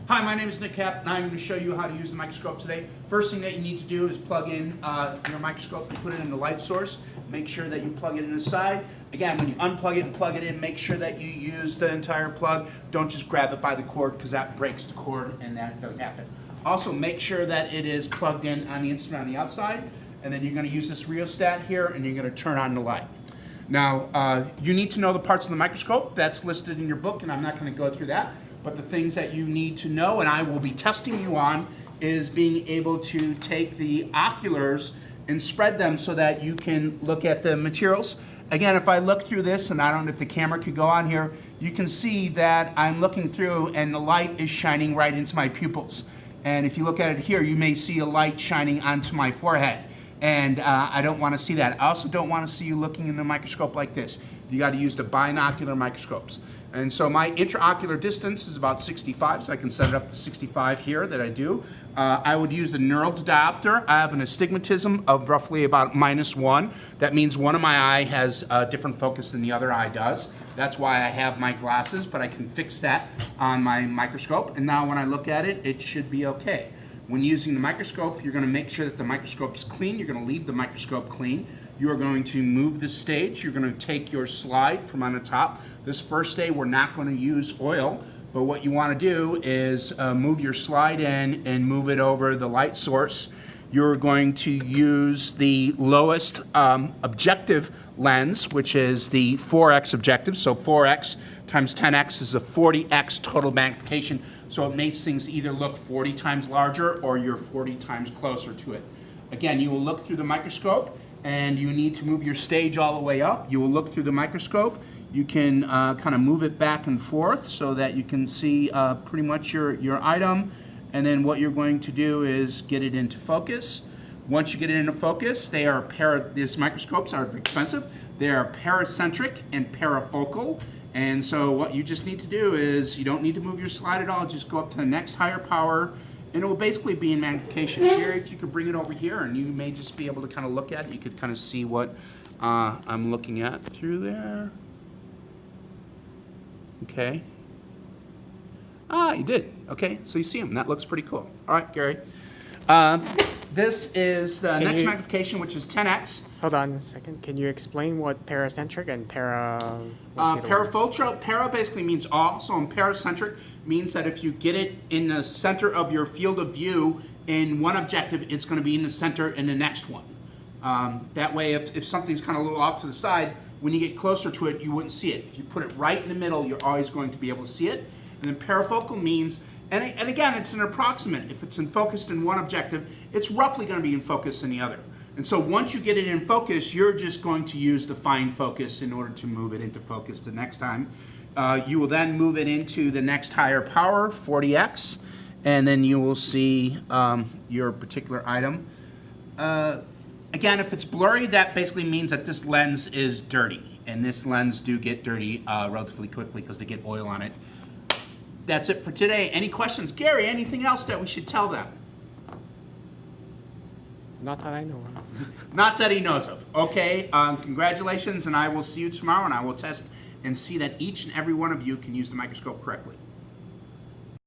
Hi, my name is Nick Kapp, and I'm going to show you how to use the microscope today. First thing that you need to do is plug in your microscope and put it in the light source. Make sure that you plug it in the side. Again, when you unplug it and plug it in, make sure that you use the entire plug. Don't just grab it by the cord, because that breaks the cord, and that doesn't happen. Also, make sure that it is plugged in on the instrument on the outside, and then you're going to use this rheostat here, and you're going to turn on the light. Now, you need to know the parts of the microscope. That's listed in your book, and I'm not going to go through that. But the things that you need to know, and I will be testing you on, is being able to take the oculars and spread them so that you can look at the materials. Again, if I look through this, and I don't know if the camera could go on here, you can see that I'm looking through and the light is shining right into my pupils. And if you look at it here, you may see a light shining onto my forehead. And I don't want to see that. I also don't want to see you looking in the microscope like this. You got to use the binocular microscopes. And so my intraocular distance is about 65, so I can set it up to 65 here that I do. I would use the neural diopter. I have an astigmatism of roughly about -1. That means one of my eye has a different focus than the other eye does. That's why I have my glasses, but I can fix that on my microscope. And now when I look at it, it should be okay. When using the microscope, you're going to make sure that the microscope is clean. You're going to leave the microscope clean. You are going to move the stage. You're going to take your slide from on the top. This first day, we're not going to use oil, but what you want to do is move your slide in and move it over the light source. You're going to use the lowest objective lens, which is the 4x objective. So 4x times 10x is a 40x total magnification. So it makes things either look 40 times larger or you're 40 times closer to it. Again, you will look through the microscope and you need to move your stage all the way up. You will look through the microscope. You can kind of move it back and forth so that you can see pretty much your item. And then what you're going to do is get it into focus. Once you get it into focus, these microscopes are expensive. They are paracentric and parafocal. And so what you just need to do is, you don't need to move your slide at all, just go up to the next higher power, and it will basically be in magnification. Here, if you could bring it over here, and you may just be able to kind of look at it, you could kind of see what I'm looking at through there. Okay. You did. Okay, so you see them. That looks pretty cool. All right, Gary. This is the next magnification, which is 10x. Hold on a second. Can you explain what paracentric and Parafocal, para basically means all, so paracentric means that if you get it in the center of your field of view in one objective, it's going to be in the center in the next one. That way, if something's kind of a little off to the side, when you get closer to it, you wouldn't see it. If you put it right in the middle, you're always going to be able to see it. And then parafocal means, and again, it's an approximate. If it's focused in one objective, it's roughly going to be in focus in the other. And so once you get it in focus, you're just going to use the fine focus in order to move it into focus the next time. You will then move it into the next higher power, 40x, and then you will see your particular item. Again, if it's blurry, that basically means that this lens is dirty. And this lens do get dirty relatively quickly because they get oil on it. That's it for today. Any questions? Gary, anything else that we should tell them? Not that I know of. Not that he knows of. Okay, congratulations, and I will see you tomorrow, and I will test and see that each and every one of you can use the microscope correctly.